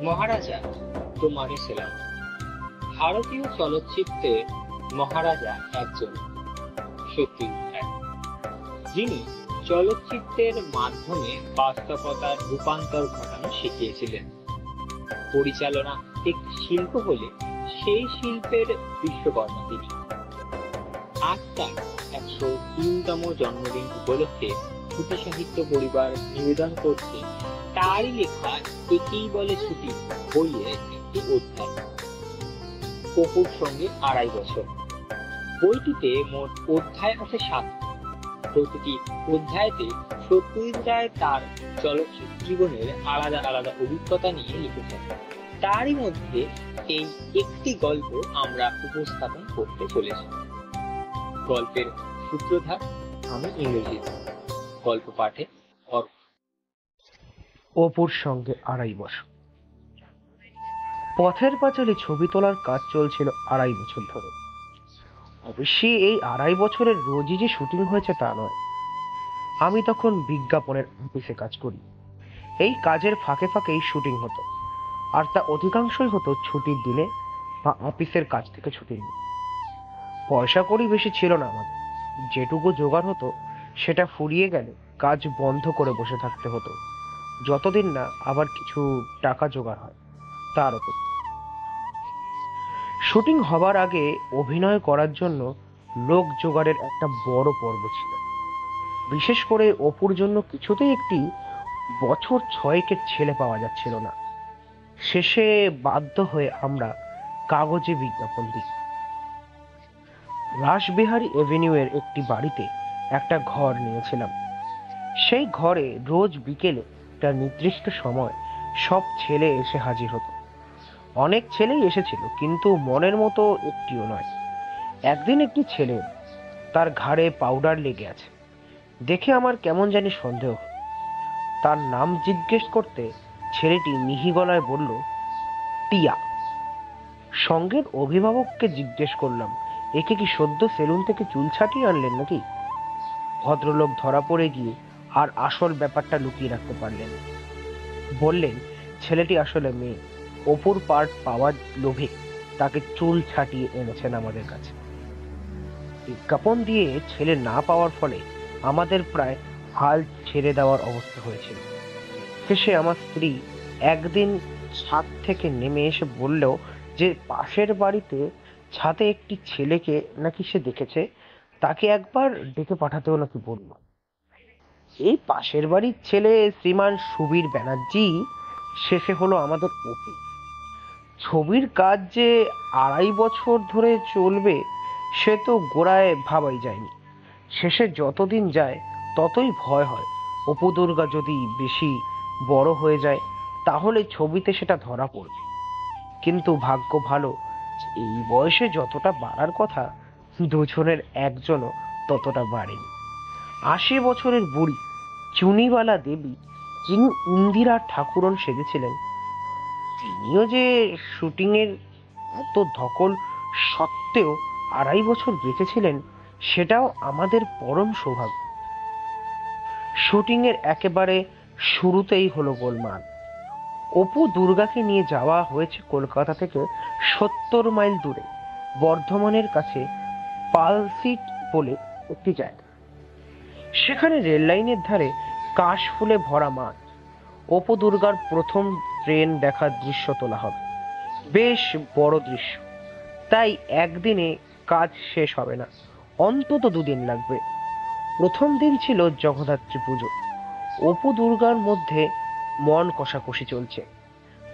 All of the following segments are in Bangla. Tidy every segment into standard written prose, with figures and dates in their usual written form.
মহারাজা তোমারে সেলাম। ভারতীয় চলচ্চিত্রে মহারাজা একজন সত্যি যিনি চলচ্চিত্রের মাধ্যমে বাস্তবতার রূপান্তর ঘটানো শিখিয়েছিলেন। পরিচালনা একটি শিল্প হলে সেই শিল্পের বিশ্বকর্মা তিনি। আজ তার 103তম জন্মদিন উপলক্ষে ছুটি সাহিত্য পরিবার নিবেদন করছে তারই লেখা একেই বলে ছুটি বইয়ের একটি অধ্যায়, অপুর সঙ্গে 2.5 বছর। বইটিতে মোট অধ্যায় আছে 7। প্রতিটি অধ্যায়তে সত্যজিৎ রায় তার চলচ্চিত্র জীবনের আলাদা আলাদা অভিজ্ঞতা নিয়ে লিখেছেন। তারই মধ্যে এই একটি গল্প আমরা উপস্থাপন করতে চলেছি। গল্পের সূত্রধার আমি ইংরেজিতে, গল্প পাঠে অপুর সঙ্গে 2.5 বছর। পথের পাঁচালী ছবি তোলার কাজ চলছিল 2.5 বছর ধরে। অবশ্যই এই 2.5 বছরের রোজই যে শুটিং হয়েছে তা নয়। আমি তখন বিজ্ঞাপনের অফিসে কাজ করি। এই কাজের ফাঁকে ফাঁকেই শুটিং হতো, আর তা অধিকাংশই হতো ছুটির দিনে বা অফিসের কাজ থেকে ছুটি নিয়ে। পয়সা কড়ি বেশি ছিল না আমাদের। যেটুকু জোগাড় হতো সেটা ফুরিয়ে গেলে কাজ বন্ধ করে বসে থাকতে হতো, যতদিন না আবার কিছু টাকা জোগাড় হয় তার উপর। শুটিং হবার আগে অভিনয় করার জন্য লোক জোগাড়ের একটা বড় পর্ব ছিল। বিশেষ করে অপুর জন্য কিছুতেই একটি বছর 6-এর ছেলে পাওয়া যাচ্ছিল না। শেষে বাধ্য হয়ে আমরা কাগজে বিজ্ঞাপন দিই। রাসবিহারী এভিনিউয়ের একটি বাড়িতে একটা ঘর নিয়েছিলাম। সেই ঘরে রোজ বিকেলে একটা নির্দিষ্ট সময় সব ছেলে এসে হাজির হতো। অনেক ছেলেই এসেছিল, কিন্তু মনের মতো একটিও নয়। একদিন একটি ছেলে, তার ঘাড়ে পাউডার লেগে আছে দেখে আমার কেমন জানি সন্দেহ। তার নাম জিজ্ঞেস করতে ছেলেটি মিহি গলায় বলল, টিয়া। সঙ্গের অভিভাবককে জিজ্ঞেস করলাম, একে কি সদ্য সেলুন থেকে চুল ছাটিয়ে আনলেন নাকি? ভদ্রলোক ধরা পড়ে গিয়ে আর আসল ব্যাপারটা লুকিয়ে রাখতে পারলেন। বললেন ছেলেটি আসলে মেয়ে, অপুর পার্ট পাওয়ার লোভে তাকে চুল ছাটিয়ে এনেছেন আমাদের কাছে। বিজ্ঞাপন দিয়ে ছেলে না পাওয়ার ফলে আমাদের প্রায় হাল ছেড়ে দেওয়ার অবস্থা হয়েছিল। শেষে আমার স্ত্রী একদিন ছাদ থেকে নেমে এসে বললেও যে পাশের বাড়িতে ছাদে একটি ছেলেকে নাকি সে দেখেছে, তাকে একবার ডেকে পাঠাতেও নাকি বলল। এই পাশের বাড়ির ছেলে শ্রীমান সুবীর ব্যানার্জি, শেষে হলো আমাদের অপু। ছবির কাজ যে 2.5 বছর ধরে চলবে সে তো গোড়ায় ভাবাই যায়নি। শেষে যতদিন যায় ততই ভয় হয় অপু দুর্গা যদি বেশি বড় হয়ে যায় তাহলে ছবিতে সেটা ধরা পড়বে। কিন্তু ভাগ্য ভালো, এই বয়সে যতটা বাড়ার কথা দুজনের একজনও ততটা বাড়েনি। 80 বছরের বুড়ি চুনিবালা দেবী, যিনি ইন্দিরা ঠাকুরন সেজেছিলেন, তিনিও যে শুটিং এর এত ধকল সত্ত্বেও 2.5 বছর বেঁচেছিলেন সেটাও আমাদের পরম সৌভাগ্য। শুটিং এর একেবারে শুরুতেই হলো গোলমাল। অপু দুর্গাকে নিয়ে যাওয়া হয়েছে কলকাতা থেকে 70 মাইল দূরে, বর্ধমানের কাছে পালসিট বলে একটি জায়গা। সেখানে রেল লাইনের ধারে কাশ ফুলে ভরা মাঠ। অপু দুর্গার প্রথম ট্রেন দেখার দৃশ্য তোলা হবে। বেশ বড় দৃশ্য, তাই একদিনে কাজ শেষ হবে না, অন্তত 2 দিন লাগবে। প্রথম দিন ছিল জগদ্ধাত্রী পুজো। অপু দুর্গার মধ্যে মন কষাকষি চলছে।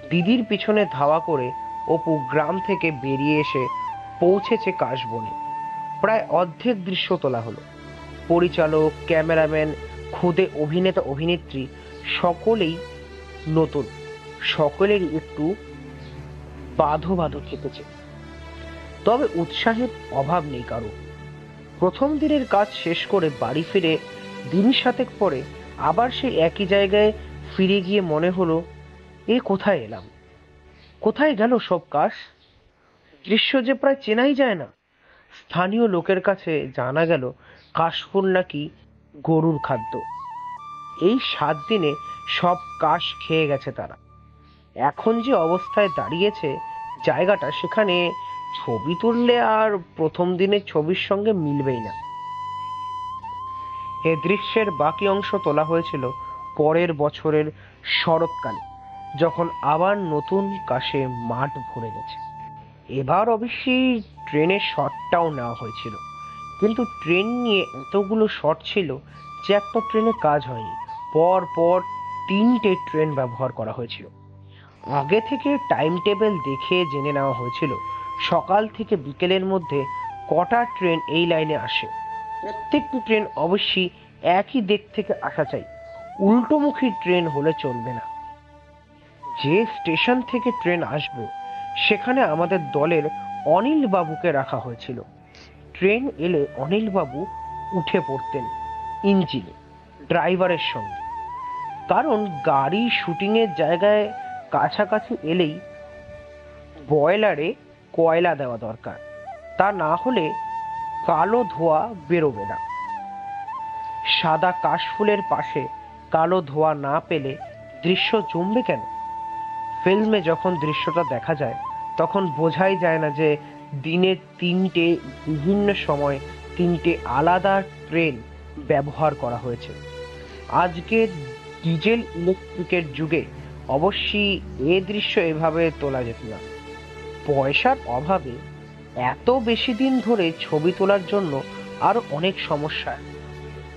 দিদির পিছনে ধাওয়া করে অপু গ্রাম থেকে বেরিয়ে এসে পৌঁছেছে কাশবনে। প্রায় অর্ধেক দৃশ্য তোলা হলো। পরিচালক, ক্যামেরাম্যান, খুদে অভিনেতা অভিনেত্রী সকলেই নতুন, সকলেরই একটু বাঁধো বাঁধো খেতেছে, তবে উৎসাহের অভাব নেই কারো। প্রথম দিনের কাজ শেষ করে বাড়ি ফিরে দিন 7 পরে আবার সেই একই জায়গায় ফিরে গিয়ে মনে হলো, এ কোথায় এলাম, কোথায় গেল সব কাশ? দৃশ্য যে প্রায় চেনাই যায় না। স্থানীয় লোকের কাছে জানা গেল কাশফুল নাকি গরুর খাদ্য। এই 7 দিনে সব কাশ খেয়ে গেছে তারা। এখন যে অবস্থায় দাঁড়িয়েছে জায়গাটা, সেখানে ছবি তুললে আর প্রথম দিনের ছবির সঙ্গে মিলবেই না। এ দৃশ্যের বাকি অংশ তোলা হয়েছিল পরের বছরের শরৎকালে, যখন আবার নতুন কাশে মাঠ ভরে গেছে। এবার অবশ্যই ট্রেনের শটটাও নেওয়া হয়েছিল, কিন্তু ট্রেন নিয়ে এতগুলো শট ছিল যে একটা ট্রেনে কাজ হয়নি। পর পর 3টে ট্রেন ব্যবহার করা হয়েছিল। আগে থেকে টাইম টেবিল দেখে জেনে নেওয়া হয়েছিল সকাল থেকে বিকেলের মধ্যে কটা ট্রেন এই লাইনে আসে। প্রত্যেকটি ট্রেন অবশ্যই একই দিক থেকে আসা চাই, উল্টোমুখী ট্রেন হলে চলবে না। যে স্টেশন থেকে ট্রেন আসবে সেখানে আমাদের দলের অনিল বাবুকে রাখা হয়েছিল। ট্রেন এলে অনিল বাবু উঠে পড়তেন ইঞ্জিনে ড্রাইভারের সঙ্গে, কারণ গাড়ি শুটিং এর জায়গায় কাছাকাছি এলেই বয়লারে কয়লা দেওয়া দরকার, তা না হলে কালো ধোঁয়া বেরোবে না। সাদা কাশফুলের পাশে কালো ধোঁয়া না পেলে দৃশ্য জমবে কেন? ফিল্মে যখন দৃশ্যটা দেখা যায় তখন বোঝাই যায় না যে দিনে 3টে বিভিন্ন সময় 3টে আলাদা ট্রেন ব্যবহার করা হয়েছে। আজকের ডিজেল ইলেকট্রিকের যুগে অবশ্যই এ দৃশ্য এভাবে তোলা যেত না। পয়সার অভাবে এত বেশি দিন ধরে ছবি তোলার জন্য আরো অনেক সমস্যায়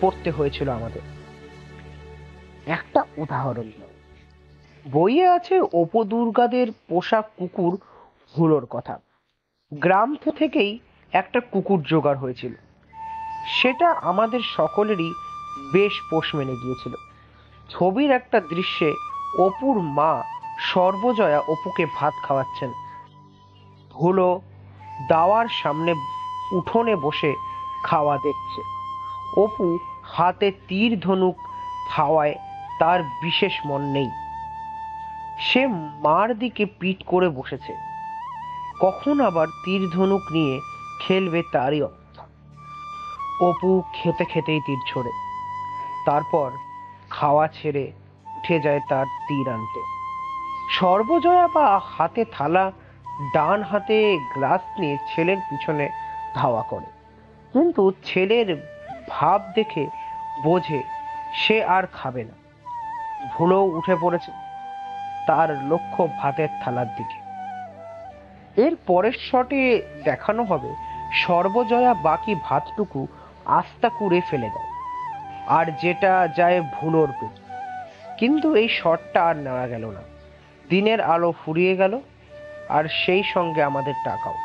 পড়তে হয়েছিল আমাদের। একটা উদাহরণ, বইয়ে আছে অপু দুর্গাদের পোষা কুকুর হুলোর কথা। গ্রাম থেকেই একটা কুকুর জোগাড় হয়েছিল, সেটা আমাদের সকলেরই বেশ পোষ মেনে গিয়েছিল। ছবির একটা দৃশ্যে অপুর মা সর্বজয়া অপুকে ভাত খাওয়াচ্ছেন। হুলো দাওয়ার সামনে উঠোনে বসে খাওয়া দেখছে। অপু হাতে তীর ধনুক খাওয়ায় তার বিশেষ মন নেই, সে মার দিকে পিঠ করে বসেছে। কখন আবার তীর ধনুক নিয়ে খেলবে তারই অবস্থা। অপু খেতে খেতেই তীর ছোড়ে, তারপর খাওয়া ছেড়ে উঠে যায় তার তীর আনতে। সর্বজয়া বা হাতে থালা, ডান হাতে গ্লাস নিয়ে ছেলের পিছনে ধাওয়া করে, কিন্তু ছেলের ভাব দেখে বোঝে সে আর খাবে না। ভুলেও উঠে পড়েছে, তার লক্ষ্য ভাতের থালার দিকে। এর পরের শটে দেখানো হবে সর্বজয়া বাকি ভাতটুকু আস্তা কুড়ে ফেলে দেয়, আর যেটা যায় ভুলোর পেট। কিন্তু এই শটটা আর নেওয়া গেল না। দিনের আলো ফুরিয়ে গেল, আর সেই সঙ্গে আমাদের টাকাও।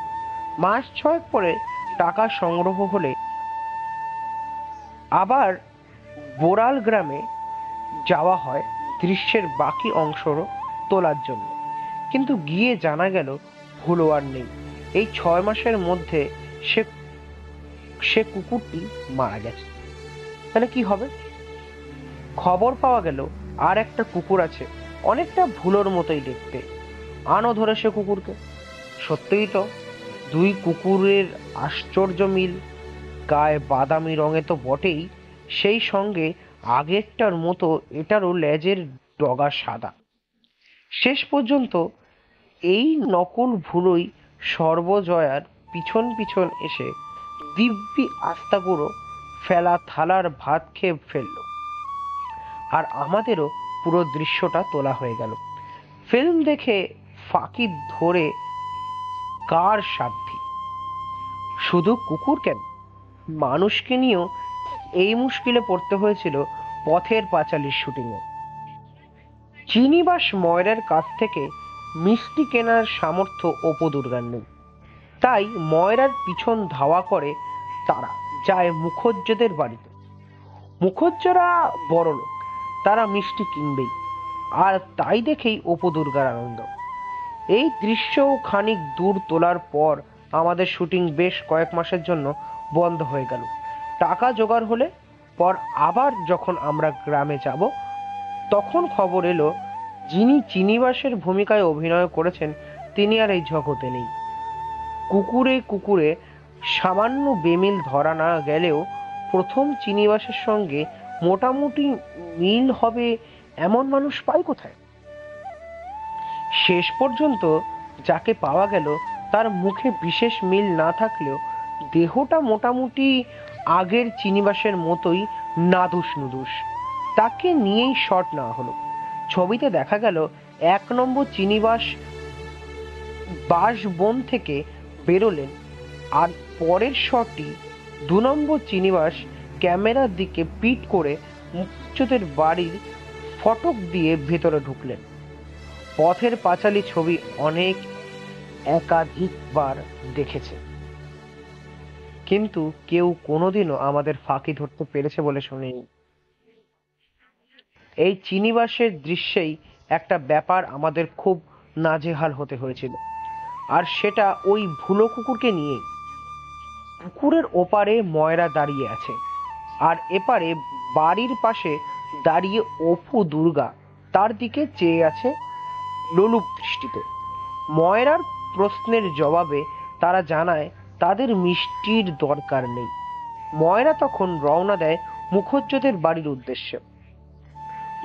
মাস 6 পরে টাকা সংগ্রহ হলে আবার বোরাল গ্রামে যাওয়া হয় দৃশ্যের বাকি অংশ তোলার জন্য, কিন্তু গিয়ে জানা গেল ভুলো আর নেই। এই 6 মাসের মধ্যে সে কুকুরটি মারা গেছে। তাহলে কি হবে? খবর পাওয়া গেল আর একটা কুকুর আছে, অনেকটা ভুলোর মতোই দেখতে। আনো ধরে সে কুকুরকে। সত্যিই তো 2 কুকুরের আশ্চর্য মিল, গায়ে বাদামি রঙে তো বটেই, সেই সঙ্গে আগেরটার মতো এটারও লেজের ডগা সাদা। শেষ পর্যন্ত এই নকল ভুলোই সর্বজয়ার পিছন পিছন এসে দিব্যি আস্তাগুঁড়ো ফেলা থালার ভাত খেয়ে ফেলল, আর আমাদেরও পুরো দৃশ্যটা তোলা হয়ে গেল। ফিল্ম দেখে ফাঁকি ধরে কার সাধ্যি? শুধু কুকুর কেন, মানুষকে নিয়েও এই মুশকিলে পড়তে হয়েছিল পথের পাঁচালীর শুটিংয়ে। চিনিবাস ময়রার কাছ থেকে মিষ্টি কেনার সামর্থ্য অপু দুর্গার নেই, তাই ময়রার পিছন ধাওয়া করে তারা যায় মুখজ্জদের বাড়িতে। মুখজ্জরা বড় লোক, তারা মিষ্টি কিনবেই, আর তাই দেখেই অপু দুর্গার আনন্দ। এই দৃশ্য খানিক দূর তোলার পর আমাদের শুটিং বেশ কয়েক মাসের জন্য বন্ধ হয়ে গেল। টাকা জোগাড় হলে পর আবার যখন আমরা গ্রামে যাব, তখন খবর এলো যিনি চিনিবাসের ভূমিকায় অভিনয় করেছেন তিনি আর এই জগতে নেই। কুকুরে কুকুরে সামান্য বেমিল ধরা না গেলেও প্রথম চিনিবাসের সঙ্গে মোটামুটি মিল হবে এমন মানুষ পাই কোথায়? শেষ পর্যন্ত যাকে পাওয়া গেল তার মুখে বিশেষ মিল না থাকলেও দেহটা মোটামুটি আগের চিনিবাসের মতোই নাদুস নুদুস। তাকে নিয়েই শট নেওয়া হলো। ছবিতে দেখা গেল 1 নম্বর চিনিবাস বাসবন থেকে বেরোলেন, আর পরের শটটি 2 নম্বর চিনিবাস ক্যামেরার দিকে পিট করে মুক্তিযোদ্ধাদের বাড়ির ফটক দিয়ে ভেতরে ঢুকলেন। পথের পাঁচালী ছবি অনেক একাধিকবার দেখেছে, কিন্তু কেউ কোনোদিনও আমাদের ফাঁকি ধরতে পেরেছে বলে শুনিনি। এই চিনিবাসের দৃশ্যেই একটা ব্যাপার আমাদের খুব নাজেহাল হতে হয়েছিল, আর সেটা ওই ভুলো কুকুরকে নিয়েই। পুকুরের ওপারে ময়রা দাঁড়িয়ে আছে, আর এপারে বাড়ির পাশে দাঁড়িয়ে অপু দুর্গা তার দিকে চেয়ে আছে লোলুপ দৃষ্টিতে। ময়রার প্রশ্নের জবাবে তারা জানায় তাদের মিষ্টির দরকার নেই। ময়রা তখন রওনা দেয় মুখুজ্জেদের বাড়ির উদ্দেশ্যে।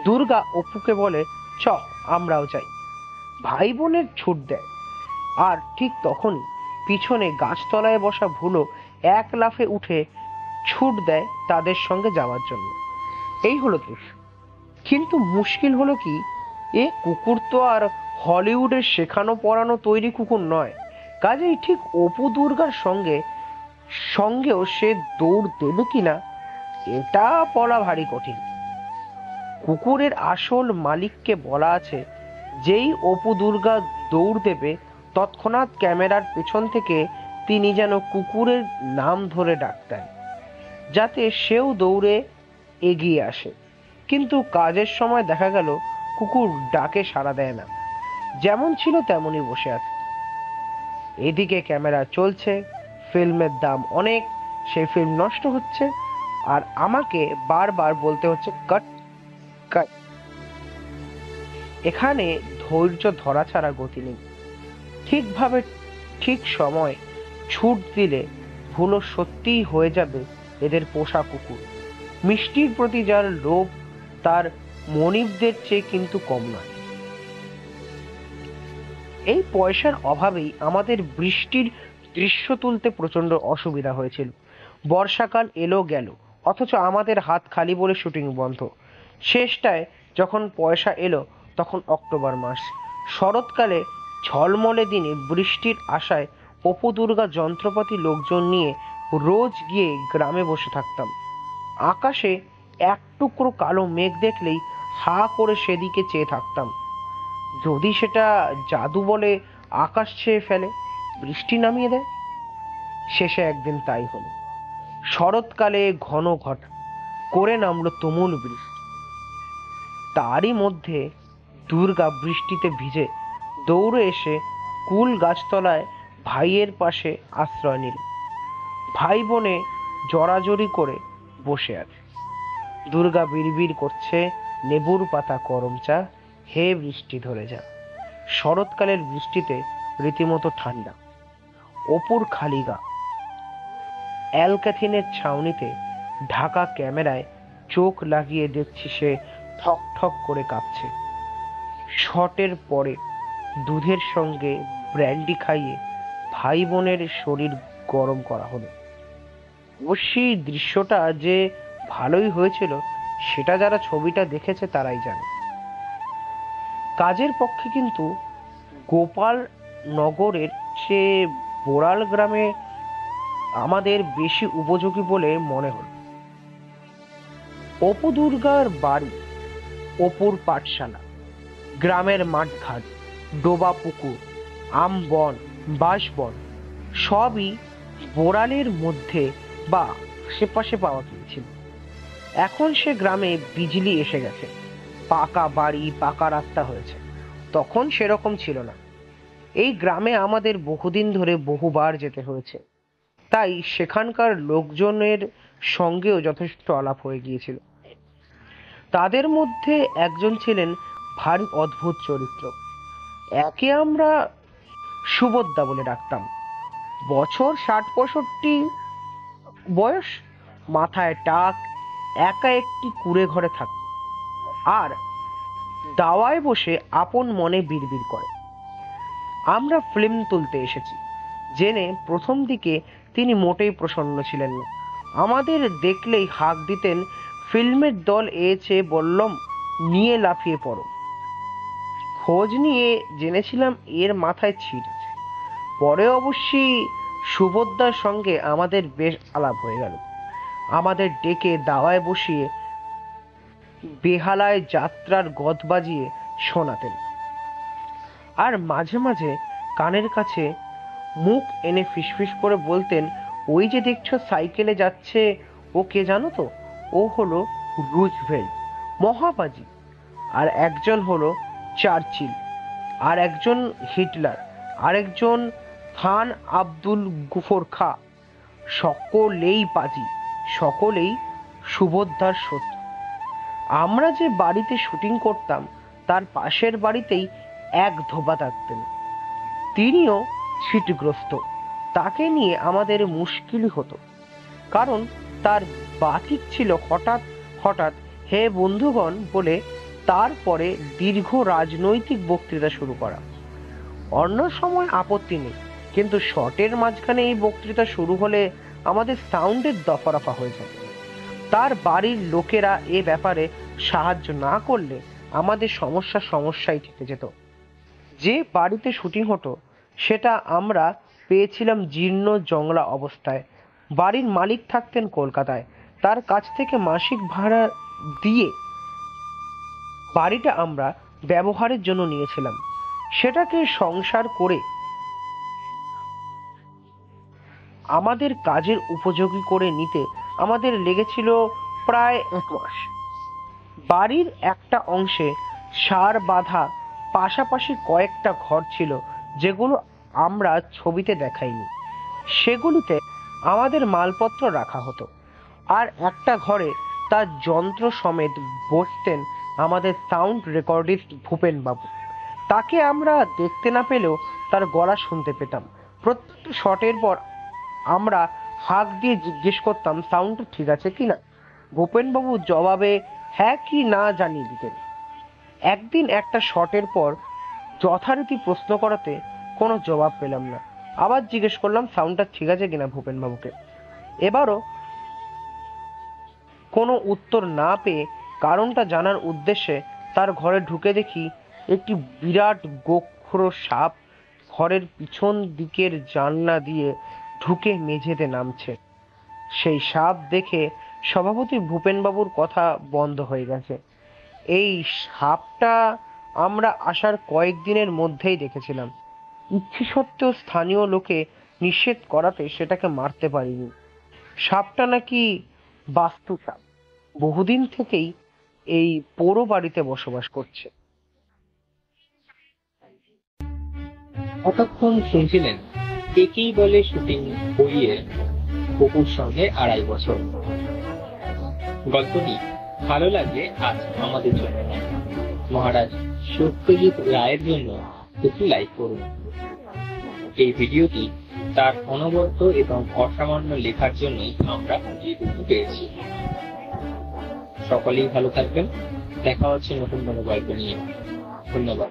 দুর্গা অপুকে বলে, চ আমরাও যাই। ভাই বোনের ছুট দেয়, আর ঠিক তখনই পিছনে গাছতলায় বসা ভুলো এক লাফে উঠে ছুট দেয় তাদের সঙ্গে যাওয়ার জন্য। এই হলো দৃশ্য। কিন্তু মুশকিল হলো কি, এ কুকুর তো আর হলিউডের শেখানো পড়ানো তৈরি কুকুর নয়। কাজেই ঠিক অপু দুর্গার সঙ্গেও সে দৌড় দেবে কিনা এটা বলা ভারী কঠিন। কুকুরের আসল মালিককে বলা আছে, যেই অপু দুর্গা দৌড় দেবে তৎক্ষণাৎ ক্যামেরার পেছন থেকে তিনি যেন কুকুরের নাম ধরে ডাকতেন, যাতে সেও দৌড়ে এগিয়ে আসে। কিন্তু কাজের সময় দেখা গেল কুকুর ডাকে সাড়া দেয় না, যেমন ছিল তেমনই বসে আছে। এদিকে ক্যামেরা চলছে, ফিল্মের দাম অনেক, সেই ফিল্ম নষ্ট হচ্ছে, আর আমাকে বারবার বলতে হচ্ছে কাট কাট। এখানে ধৈর্য ধরা ছাড়া গতি নেই। ঠিকভাবে ঠিক সময় ছুট দিলে ভুলো সত্যিই হয়ে যাবে এদের পোষা কুকুর। মিষ্টির প্রতি যার লোভ তার মনিবদের চেয়ে কিন্তু কম নয়। এই পয়সার অভাবেই আমাদের বৃষ্টির দৃশ্য তুলতে প্রচন্ড অসুবিধা হয়েছিল। বর্ষাকাল এলো গেল, অথচ আমাদের হাত খালি বলে শুটিং বন্ধ। শেষটায় যখন পয়সা এলো তখন অক্টোবর মাস। শরৎকালে ঝলমলে দিনে বৃষ্টির আশায় অপু দুর্গা যন্ত্রপাতি লোকজন নিয়ে রোজ গিয়ে গ্রামে বসে থাকতাম। আকাশে এক টুকরো কালো মেঘ দেখলেই হা করে সেদিকে চেয়ে থাকতাম। যদি সেটা জাদু বলে আকাশ ছেয়ে ফেলে, বৃষ্টি নামিয়ে দেয়। শেষে একদিন তাই হলো। শরৎকালে ঘন ঘটা করে নামলো তুমুল বৃষ্টি। তারই মধ্যে দুর্গা বৃষ্টিতে ভিজে দৌড়ে এসে কুল গাছতলায় ভাইয়ের পাশে আশ্রয় নিল। ভাই বোনে জড়াজড়ি করে বসে আছে। দুর্গা বিড়বিড় করছে, লেবুর পাতা গরম চা, হে বৃষ্টি ধরে যা। শরৎকালের বৃষ্টিতে রীতিমতো ঠান্ডা। অপুর খালি গা। অ্যালক্যাথিনের ছাউনিতে ঢাকা ক্যামেরায় চোখ লাগিয়ে দেখছি সে ঠক ঠক করে কাঁপছে। শটের পরে দুধের সঙ্গে ব্র্যান্ডি খাইয়ে ভাই বোনের শরীর গরম করা হলো। অবশ্যই দৃশ্যটা যে ভালোই হয়েছিল সেটা যারা ছবিটা দেখেছে তারাই জানে। কাজের পক্ষে কিন্তু গোপাল নগরের চেয়ে বোড়াল গ্রামে আমাদের বেশি উপযোগী বলে মনে হল। অপু দুর্গার বাড়ি, অপুর পাঠশালা, গ্রামের মাঠঘাট, ডোবা পুকুর, আম বন, বাঁশবন সবই বোড়ালের মধ্যে বা আশেপাশে পাওয়া গিয়েছিল। এখন সে গ্রামে বিজলি এসে গেছে, পাকা বাড়ি, পাকা রাস্তা হয়েছে। তখন সেরকম ছিল না। এই গ্রামে আমাদের বহুদিন ধরে বহুবার যেতে হয়েছে, তাই সেখানকার লোকজনের সঙ্গেও যথেষ্ট আলাপ হয়ে গিয়েছিল। তাদের মধ্যে একজন ছিলেন ভারী অদ্ভুত চরিত্র। একে আমরা সুবোধদা বলে ডাকতাম। বছর 60-65 বয়স, মাথায় টাক, একা একটি কুঁড়ে ঘরে থাকত, আর দাওয়ায় বসে আপন মনে বিড়বিড় করে। আমরা ফিল্ম তুলতে এসেছি জেনে প্রথম দিকে তিনি মোটেই প্রসন্ন ছিলেন না। আমাদের দেখলেই হাঁক দিতেন, ফিল্মের দল এসে বললাম নিয়ে লাফিয়ে পড়ো। খোঁজ নিয়ে জেনেছিলাম এর মাথায় ছিট আছে। পরে অবশ্যই সুভদ্রার সঙ্গে আমাদের বেশ আলাপ হয়ে গেল। আমাদের ডেকে দাওয়ায় বসিয়ে বেহালায় যাত্রার গদ বাজিয়ে শোনাতেন, আর মাঝে মাঝে কানের কাছে মুখ এনে ফিসফিস করে বলতেন, ওই যে দেখছো সাইকেলে যাচ্ছে, ও কে জানো তো? ও হলো রুজভেল্ট মহাবাজি, আর একজন হলো চার্চিল, আর একজন হিটলার, আর একজন খান আব্দুল গুফর খা। সকলেই বাজি, সকলেই সুভদ্রার শত্রু। আমরা যে বাড়িতে শুটিং করতাম তার পাশের বাড়িতেই এক ধোবা থাকতেন, তিনিও ছিটগ্রস্ত। তাকে নিয়ে আমাদের মুশকিলই হতো, কারণ তার বাতিক ছিল হঠাৎ হঠাৎ হে বন্ধুগণ বলে তারপরে দীর্ঘ রাজনৈতিক বক্তৃতা শুরু করা। অন্য সময় আপত্তি নেই, কিন্তু শটের মাঝখানে এই বক্তৃতা শুরু হলে আমাদের সাউন্ডের দফারফা হয়ে যায়। তার বাড়ির লোকেরা এ ব্যাপারে সাহায্য না করলে আমাদের সমস্যাই থেকে যেত। যে বাড়িতে শুটিং হতো সেটা আমরা পেয়েছিলাম জীর্ণ জংলা অবস্থায়। বাড়ির মালিক থাকতেন কলকাতায়, তার কাছ থেকে মাসিক ভাড়া দিয়ে বাড়িটা আমরা ব্যবহারের জন্য নিয়েছিলাম। সেটাকে সংসার করে আমাদের কাজের উপযোগী করে নিতে আমাদের লেগেছিল প্রায় 1 মাস। বাড়ির একটা অংশে সার বাঁধা পাশাপাশি কয়েকটা ঘর ছিল যেগুলো আমরা ছবিতে দেখাইনি। সেগুলিতে আমাদের মালপত্র রাখা হতো, আর একটা ঘরে তার যন্ত্র সমেত বসতেন আমাদের সাউন্ড রেকর্ডিস্ট ভূপেন বাবু। তাকে আমরা দেখতে না পেলেও তার গলা শুনতে পেতাম। প্রত্যেকটা শটের পর আমরা হাঁক দিয়ে জিজ্ঞেস করতাম সাউন্ডটা ঠিক আছে কিনা। ভূপেন বাবু জবাবে হ্যাঁ কি না জানিয়ে দিতেন। একদিন একটা শটের পর যথারীতি প্রশ্ন করাতে কোনো জবাব পেলাম না। আবার জিজ্ঞেস করলাম সাউন্ডটা ঠিক আছে কিনা ভূপেন বাবুকে। এবারও কোনো উত্তর না পেয়ে কারণটা জানার উদ্দেশ্যে তার ঘরে ঢুকে দেখি একটি বিরাট গোখরো সাপ ঘরের পিছন দিকের জানলা দিয়ে ঢুকে মেঝেতে নামছে। সেই সাপ দেখে সভাপতি ভূপেনবাবুর কথা বন্ধ হয়ে গেছে। এই সাপটা আমরা আসার কয়েকদিনের মধ্যেই দেখেছিলাম। ইচ্ছে সত্ত্বেও স্থানীয় লোকে নিষেধ করাতে সেটাকে মারতে পারিনি। সাপটা নাকি বাস্তু সাপ, বহুদিন থেকেই এই পোড়ো বাড়িতে বসবাস করছে। এতক্ষণ শুনছিলেন একেই বলে শুটিং বইয়ে কুকুর সঙ্গে 2.5 বছর। গল্পটি ভালো লাগলে আজ আমাদের জন্য মহারাজ সত্যজিৎ রায়ের জন্য একটি লাইক করুন। এই ভিডিওটি তার অনবদ্য এবং অসামান্য লেখার জন্যই আমরা যেটুকু পেয়েছি। সকলেই ভালো থাকবেন। দেখা হচ্ছে নতুন কোনো গল্প নিয়ে। ধন্যবাদ।